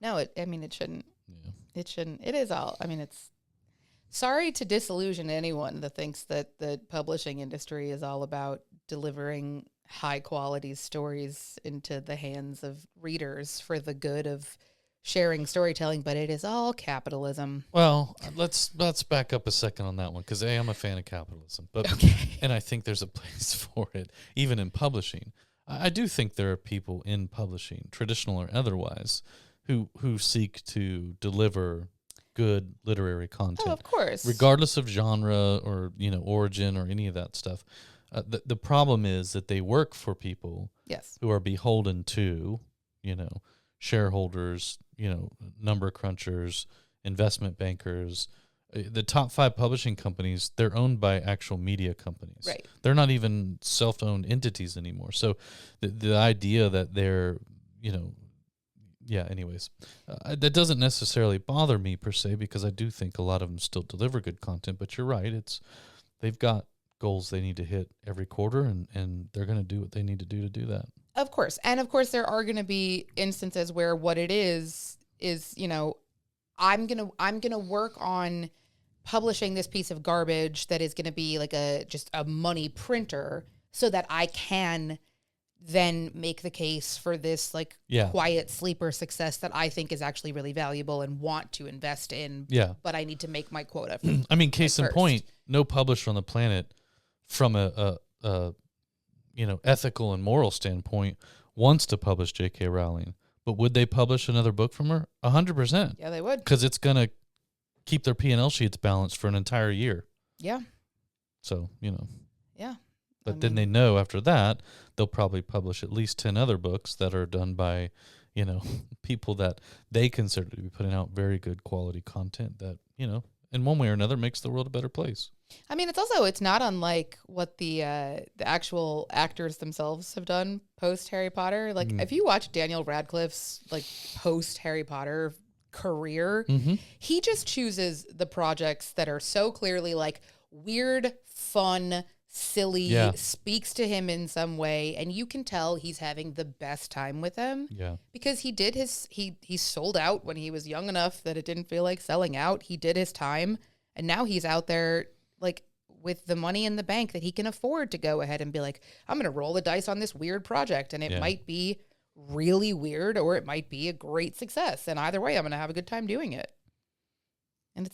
No, it shouldn't. Yeah. It shouldn't. It is all. I mean, it's sorry to disillusion anyone that thinks that the publishing industry is all about delivering high quality stories into the hands of readers for the good of sharing storytelling, but it is all capitalism. Well, let's back up a second on that one, because I'm a fan of capitalism, but and I think there's a place for it, even in publishing. I do think there are people in publishing, traditional or otherwise, who seek to deliver good literary content. Oh, of course, regardless of genre or origin or any of that stuff. The problem is that they work for people who are beholden to shareholders, number crunchers, investment bankers. The top 5 publishing companies, they're owned by actual media companies. Right. They're not even self-owned entities anymore. So the idea that they're, anyways, that doesn't necessarily bother me per se, because I do think a lot of them still deliver good content. But you're right. They've got goals they need to hit every quarter, and they're going to do what they need to do that. Of course. And of course there are going to be instances where what it is, I'm going to work on publishing this piece of garbage that is going to be like just a money printer, so that I can then make the case for this quiet sleeper success that I think is actually really valuable and want to invest in. Yeah. But I need to make my quota. I mean, case in point, no publisher on the planet from a ethical and moral standpoint wants to publish J.K. Rowling. But would they publish another book from her? 100%. Yeah, they would. Because it's going to keep their P&L sheets balanced for an entire year. Yeah. So, Yeah. But then they know after that, they'll probably publish at least 10 other books that are done by, people that they consider to be putting out very good quality content that, in one way or another makes the world a better place. I mean, it's not unlike what the actual actors themselves have done post Harry Potter. Like, if you watch Daniel Radcliffe's like post Harry Potter career, he just chooses the projects that are so clearly like weird, fun, silly, speaks to him in some way, and you can tell he's having the best time with them. Yeah, because he sold out when he was young enough that it didn't feel like selling out. He did his time, and now he's out there like with the money in the bank that he can afford to go ahead and be like, I'm going to roll the dice on this weird project, and it might be really weird or it might be a great success, and either way I'm going to have a good time doing it. And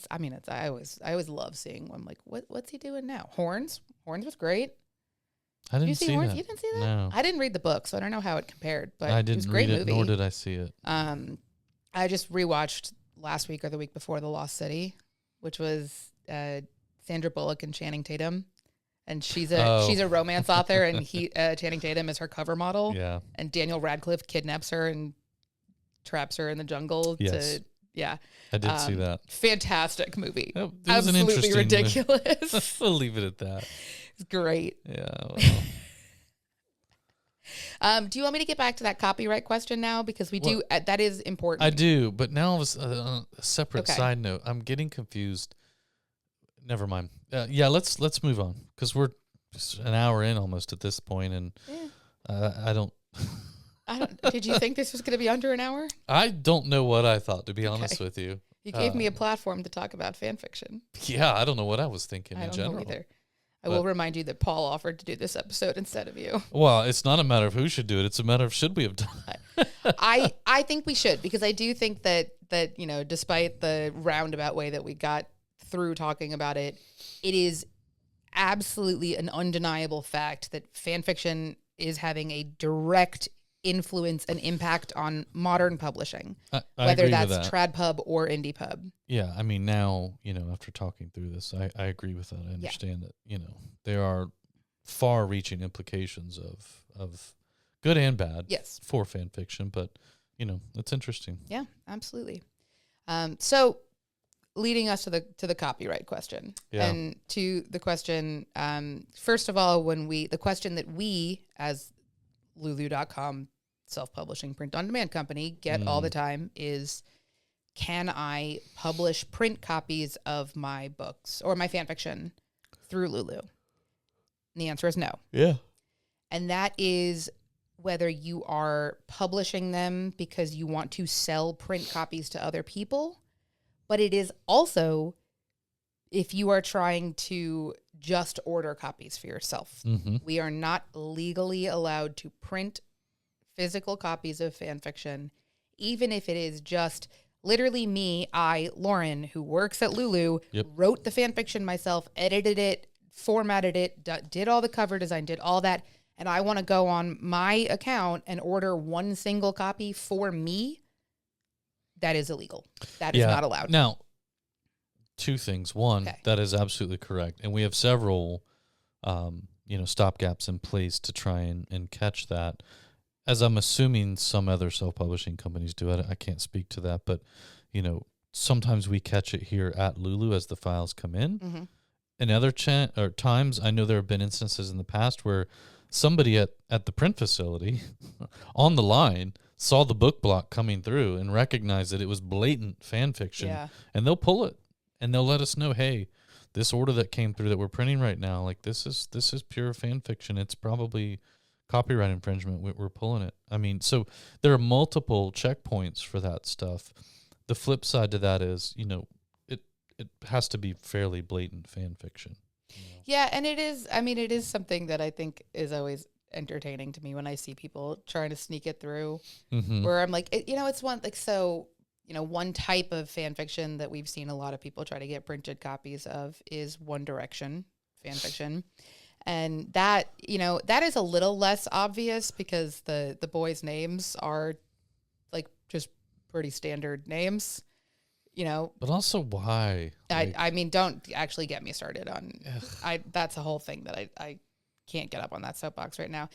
I always love seeing when I'm like, what's he doing now? Horns was great. I didn't see Horns? that. You didn't see that? No. I didn't read the book, so I don't know how it compared, but I it was didn't a great read it, movie. nor did I see it. I just rewatched last week or the week before The Lost City, which was Sandra Bullock and Channing Tatum, and she's a romance author, and Channing Tatum is her cover model. Yeah, and Daniel Radcliffe kidnaps her and traps her in the jungle. Yes. I did see that. Fantastic movie. It was Absolutely an interesting ridiculous. We'll leave it at that. It's great. Yeah. Well. Do you want me to get back to that copyright question now? Because we do. That is important. I do, but now a separate side note. I'm getting confused. Never mind. Let's move on because we're just an hour in almost at this point, and I don't. Did you think this was going to be under an hour? I don't know what I thought, to be honest with you. You gave me a platform to talk about fan fiction. Yeah, I don't know what I was thinking in general. I don't know either. I will remind you that Paul offered to do this episode instead of you. Well, it's not a matter of who should do it. It's a matter of should we have done it. I think we should, because I do think that despite the roundabout way that we got through talking about it, it is absolutely an undeniable fact that fan fiction is having a direct influence and impact on modern publishing, whether that's trad pub or indie pub. Yeah, I mean, now, after talking through this, I agree with that. I understand that, there are far-reaching implications of good and bad for fan fiction, but, it's interesting. Yeah, absolutely. So leading us to the copyright question, and to the question, first of all, the question that we as Lulu.com self-publishing print-on-demand company get all the time is, can I publish print copies of my books or my fan fiction through Lulu? And the answer is no. Yeah. And that is whether you are publishing them because you want to sell print copies to other people, but it is also if you are trying to just order copies for yourself. We are not legally allowed to print physical copies of fan fiction, even if it is just literally me, Lauren, who works at Lulu, wrote the fan fiction myself, edited it, formatted it, did all the cover design, did all that, and I want to go on my account and order one single copy for me. That is illegal. That is not allowed. Now, two things. One, that is absolutely correct. And we have several, stopgaps in place to try and catch that. As I'm assuming some other self-publishing companies do. I can't speak to that. But, sometimes we catch it here at Lulu as the files come in. And other times, I know there have been instances in the past where somebody at the print facility on the line saw the book block coming through and recognized that it was blatant fan fiction. And they'll pull it. And they'll let us know, hey, this order that came through that we're printing right now, like this is pure fan fiction. It's probably copyright infringement. We're pulling it. I mean, so there are multiple checkpoints for that stuff. The flip side to that is, it has to be fairly blatant fan fiction. Yeah, and it is. I mean, it is something that I think is always entertaining to me when I see people trying to sneak it through. Where I'm like, it's one like so. One type of fan fiction that we've seen a lot of people try to get printed copies of is One Direction fan fiction. And that is a little less obvious because the boys' names are like just pretty standard names, But also why? I mean, don't actually get me started on, that's a whole thing that I can't get up on that soapbox right now.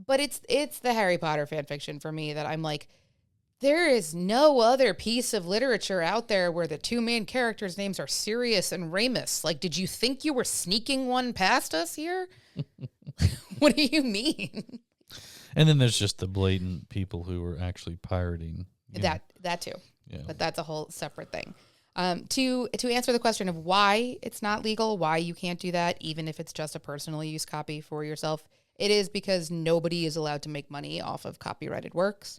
But it's the Harry Potter fan fiction for me that I'm like, there is no other piece of literature out there where the two main characters' names are Sirius and Remus. Like, did you think you were sneaking one past us here? What do you mean? And then there's just the blatant people who are actually pirating. That too. Yeah. But that's a whole separate thing. To answer the question of why it's not legal, why you can't do that, even if it's just a personal use copy for yourself, it is because nobody is allowed to make money off of copyrighted works.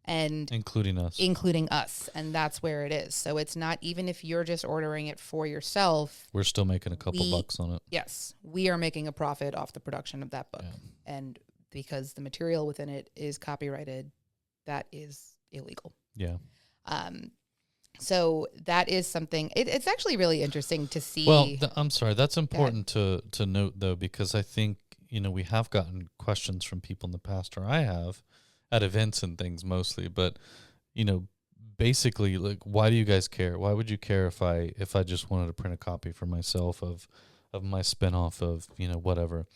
And including us, and that's where it is. So it's not, even if you're just ordering it for yourself, we're still making a couple bucks on it. Yes, we are making a profit off the production of that book. And because the material within it is copyrighted, that is illegal. Yeah. So that is something, it's actually really interesting to see. Well, I'm sorry, that's important to note though, because I think, we have gotten questions from people in the past, or I have, at events and things mostly, but basically, like, why do you guys care? Why would you care if I just wanted to print a copy for myself of my spinoff of whatever?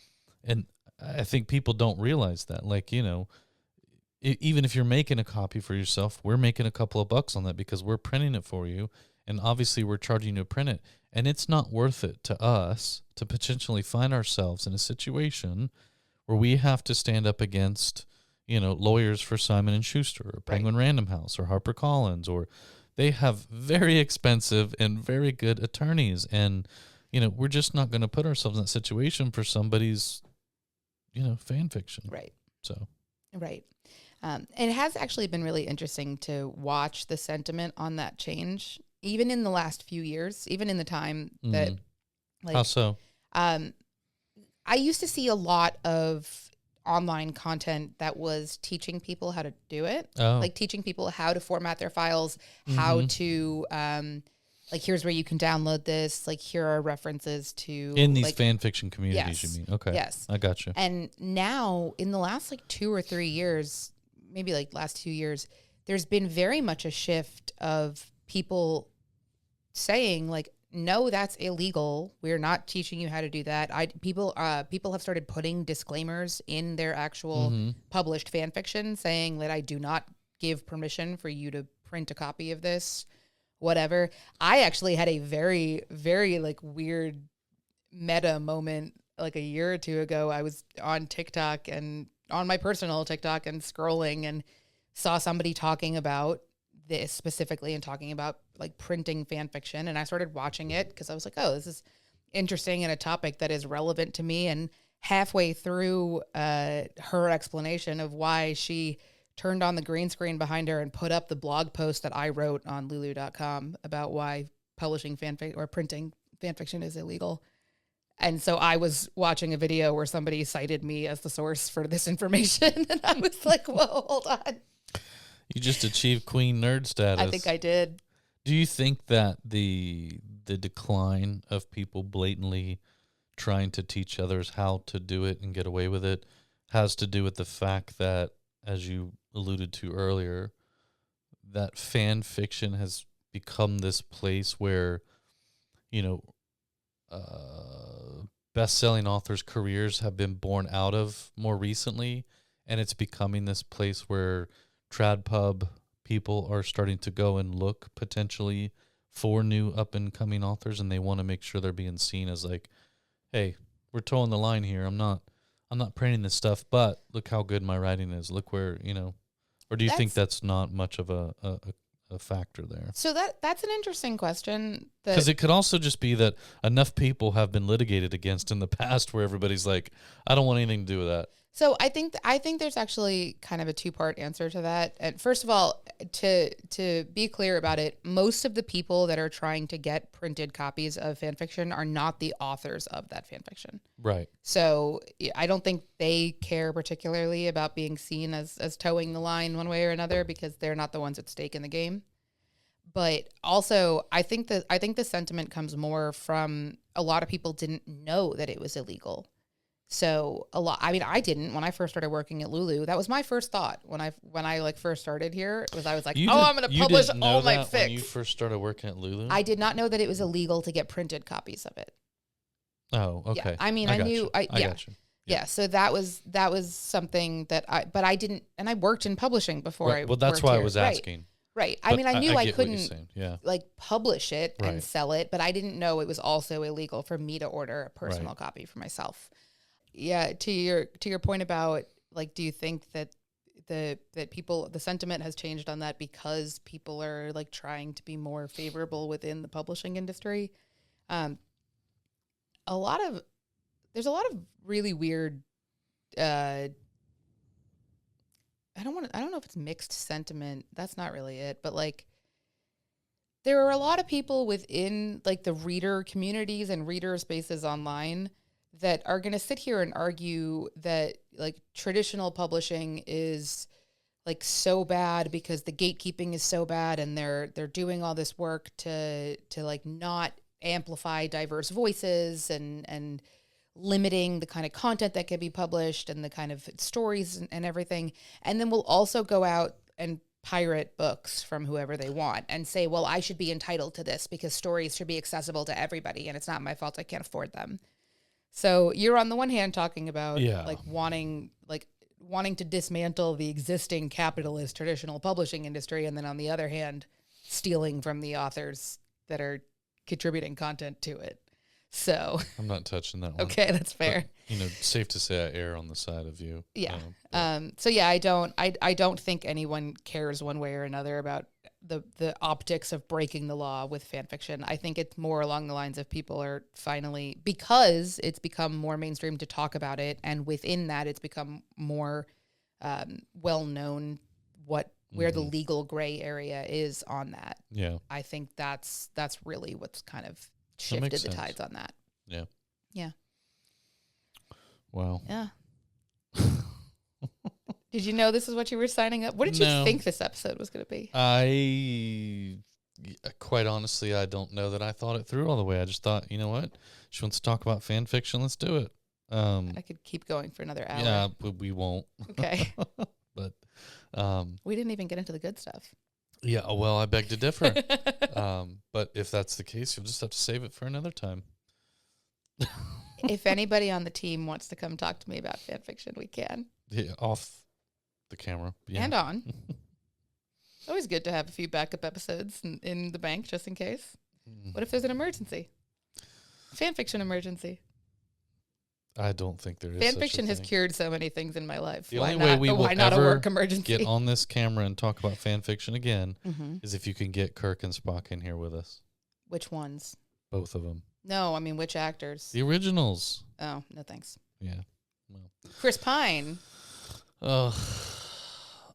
And I think people don't realize that, like, even if you're making a copy for yourself, we're making a couple of bucks on that because we're printing it for you, and obviously we're charging you to print it, and it's not worth it to us to potentially find ourselves in a situation where we have to stand up against lawyers for Simon & Schuster or Penguin Random House or HarperCollins, or they have very expensive and very good attorneys. And, we're just not going to put ourselves in that situation for somebody's, fan fiction. Right. So. Right. And it has actually been really interesting to watch the sentiment on that change, even in the last few years, even in the time that, like, how so? I used to see a lot of online content that was teaching people how to do it, like teaching people how to format their files, how to, like, here's where you can download this. Like, here are references to in these fan fiction communities. Yes, you mean? Okay. Yes. I got you. And now in the last 2 or 3 years, maybe last 2 years, there's been very much a shift of people saying, like, no, that's illegal. We're not teaching you how to do that. People have started putting disclaimers in their actual published fan fiction saying that I do not give permission for you to print a copy of this, whatever. I actually had a very, very weird meta moment a year or two ago. I was on TikTok, and on my personal TikTok, and scrolling, and saw somebody talking about this specifically and talking about printing fan fiction, and I started watching it because I was like, oh, this is interesting and a topic that is relevant to me. And halfway through her explanation of why she turned on the green screen behind her and put up the blog post that I wrote on Lulu.com about why publishing fanfic or printing fan fiction is illegal. And so I was watching a video where somebody cited me as the source for this information, and I was like, whoa, hold on. You just achieved queen nerd status. I think I did. Do you think that the decline of people blatantly trying to teach others how to do it and get away with it has to do with the fact that, as you alluded to earlier, that fan fiction has become this place where, best-selling authors' careers have been born out of more recently, and it's becoming this place where trad pub people are starting to go and look potentially for new up-and-coming authors, and they want to make sure they're being seen as like, hey, we're towing the line here. I'm not printing this stuff, but look how good my writing is. Look where, or do you think that's not much of a factor there? So that's an interesting question. Because it could also just be that enough people have been litigated against in the past where everybody's like, I don't want anything to do with that. So I think there's actually kind of a two-part answer to that. And first of all, to be clear about it, most of the people that are trying to get printed copies of fan fiction are not the authors of that fan fiction. Right. So I don't think they care particularly about being seen as towing the line one way or another, because they're not the ones at stake in the game. But also, I think the sentiment comes more from a lot of people didn't know that it was illegal. So I didn't when I first started working at Lulu. That was my first thought when I first started here. I was like, I'm going to publish all my fics. When you first started working at Lulu, I did not know that it was illegal to get printed copies of it. Oh, okay. Yeah. I mean, I knew. I got you. Yeah. So that was something that I didn't, and I worked in publishing before. Right. Well, that's worked why here. I was asking. Right. I mean, I knew I get what you're couldn't saying. Yeah. like publish it and Right. sell it, but I didn't know it was also illegal for me to order a personal Right. copy for myself. Yeah. To your point about like, do you think that the sentiment has changed on that because people are like trying to be more favorable within the publishing industry? There's a lot of really weird, I don't know if it's mixed sentiment. That's not really it. But like, there are a lot of people within like the reader communities and reader spaces online that are going to sit here and argue that like traditional publishing is like so bad because the gatekeeping is so bad, and they're doing all this work to like not amplify diverse voices and limiting the kind of content that can be published and the kind of stories and everything. And then we'll also go out and pirate books from whoever they want and say, well, I should be entitled to this because stories should be accessible to everybody, and it's not my fault I can't afford them. So you're on the one hand talking about like wanting to dismantle the existing capitalist traditional publishing industry, and then on the other hand, stealing from the authors that are contributing content to it. So I'm not touching that one. Okay, that's fair. But, safe to say I err on the side of you. Yeah. So yeah, I don't think anyone cares one way or another about the optics of breaking the law with fan fiction. I think it's more along the lines of people are finally, because it's become more mainstream to talk about it, and within that it's become more well known where the legal gray area is on that. Yeah. I think that's really what's kind of shifted the tides on that. Yeah. Yeah. Wow. Yeah. Did you know this is what you were signing up? What did you think this episode was going to be? Quite honestly, I don't know that I thought it through all the way. I just thought, you know what? She wants to talk about fan fiction. Let's do it. I could keep going for another hour. Yeah, but we won't. Okay. But we didn't even get into the good stuff. Yeah, well, I beg to differ. But if that's the case, you'll just have to save it for another time. If anybody on the team wants to come talk to me about fan fiction, we can. Yeah, off the camera. Yeah. And on. It's always good to have a few backup episodes in the bank just in case. What if there's an emergency? Fan fiction emergency. I don't think there is. Fan fiction has cured so many things in my life. The only way we will why not a ever work emergency? get on this camera and talk about fan fiction again is if you can get Kirk and Spock in here with us. Which ones? Both of them. No, I mean which actors? The originals. Oh, no thanks. Yeah. Well. Chris Pine. Oh.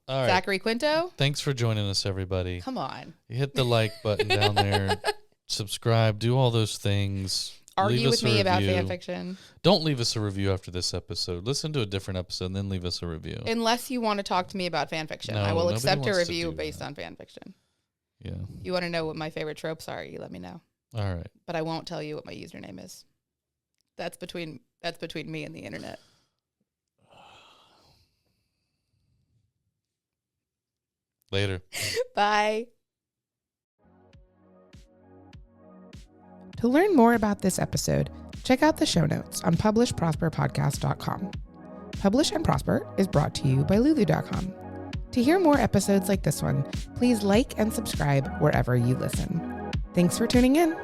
All right. Zachary Quinto. Thanks for joining us, everybody. Come on. Hit the like button down there. Subscribe. Do all those things. Argue with me about fan fiction. Don't leave us a review after this episode. Listen to a different episode and then leave us a review. Unless you want to talk to me about fan fiction. No, I will accept a wants to review do based that. on fan fiction. Yeah. You want to know what my favorite tropes are, you let me know. All right. But I won't tell you what my username is. That's between me and the internet. Later. Bye. To learn more about this episode, check out the show notes on publishprosperpodcast.com. Publish and Prosper is brought to you by Lulu.com. To hear more episodes like this one, please like and subscribe wherever you listen. Thanks for tuning in.